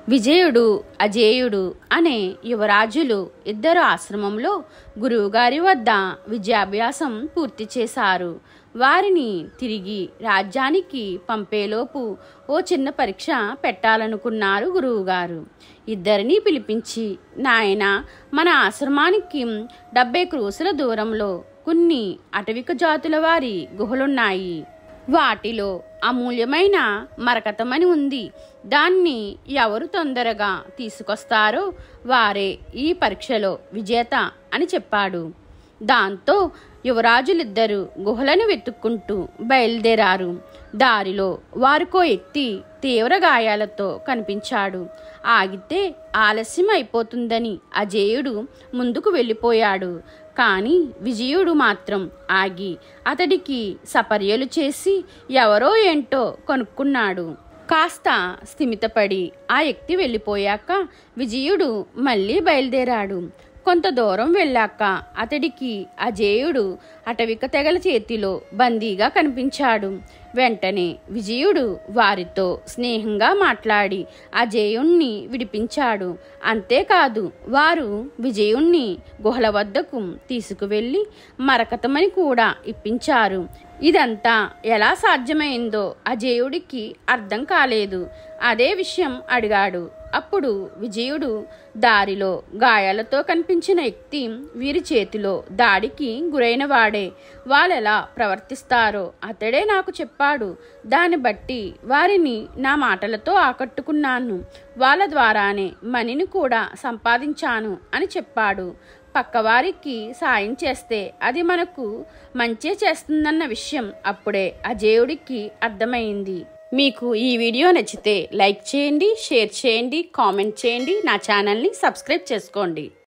విజయుడు, అజేయుడు అనే యువరాజులు ఇద్దరు ఆశ్రమంలో గురువుగారి వద్ద విద్యాభ్యాసం పూర్తి చేశారు. వారిని తిరిగి రాజ్యానికి పంపేలోపు ఓ చిన్న పరీక్ష పెట్టాలనుకున్నారు గురువుగారు. ఇద్దరినీ పిలిపించి, నాయనా, మన ఆశ్రమానికి 70 క్రోసుల దూరంలో కొన్ని అటవిక జాతుల వారి గుహలున్నాయి. వాటిలో అమూల్యమైన మరకతమణి ఉంది. దాన్ని ఎవరు తొందరగా తీసుకొస్తారో వారే ఈ పరీక్షలో విజేత అని చెప్పాడు. దాంతో యువరాజులిద్దరూ గుహలను వెతుక్కుంటూ బయలుదేరారు. దారిలో వారికో ఎత్తి తీవ్ర గాయాలతో కనిపించాడు. ఆగితే ఆలస్యం అయిపోతుందని అజేయుడు ముందుకు వెళ్ళిపోయాడు. కానీ విజయుడు మాత్రం ఆగి అతడికి సపర్యలు చేసి ఎవరో ఏంటో కనుక్కున్నాడు. కాస్త స్థిమితపడి ఆ వ్యక్తి వెళ్ళిపోయాక విజయుడు మళ్ళీ బయలుదేరాడు. కొంత దూరం వెళ్ళాక అతడికి అజేయుడు అటవిక తెగల చేతిలో బందీగా కనిపించాడు. వెంటనే విజయుడు వారితో స్నేహంగా మాట్లాడి అజేయుణ్ణి విడిపించాడు. అంతేకాదు, వారు విజయుణ్ణి గుహల వద్దకు తీసుకువెళ్ళి మరకతమని కూడా ఇప్పించారు. ఇదంతా ఎలా సాధ్యమైందో అజేయుడికి అర్థం కాలేదు. అదే విషయం అడిగాడు. అప్పుడు విజయుడు, దారిలో గాయాలతో కనిపించిన వ్యక్తి వీరి చేతిలో దాడికి గురైన వాడే. వాళ్ళెలా ప్రవర్తిస్తారో అతడే నాకు చెప్పాడు. దాన్ని బట్టి వారిని నా మాటలతో ఆకట్టుకున్నాను. వాళ్ళ ద్వారానే మణిని కూడా సంపాదించాను అని చెప్పాడు. పక్కవారికి సాయం చేస్తే అది మనకు మంచే చేస్తుందన్న విషయం అప్పుడే అజేయుడికి అర్థమైంది. మీకు ఈ వీడియో నచ్చితే లైక్ చేయండి, షేర్ చేయండి, కామెంట్ చేయండి. నా ఛానల్ని సబ్స్క్రైబ్ చేసుకోండి.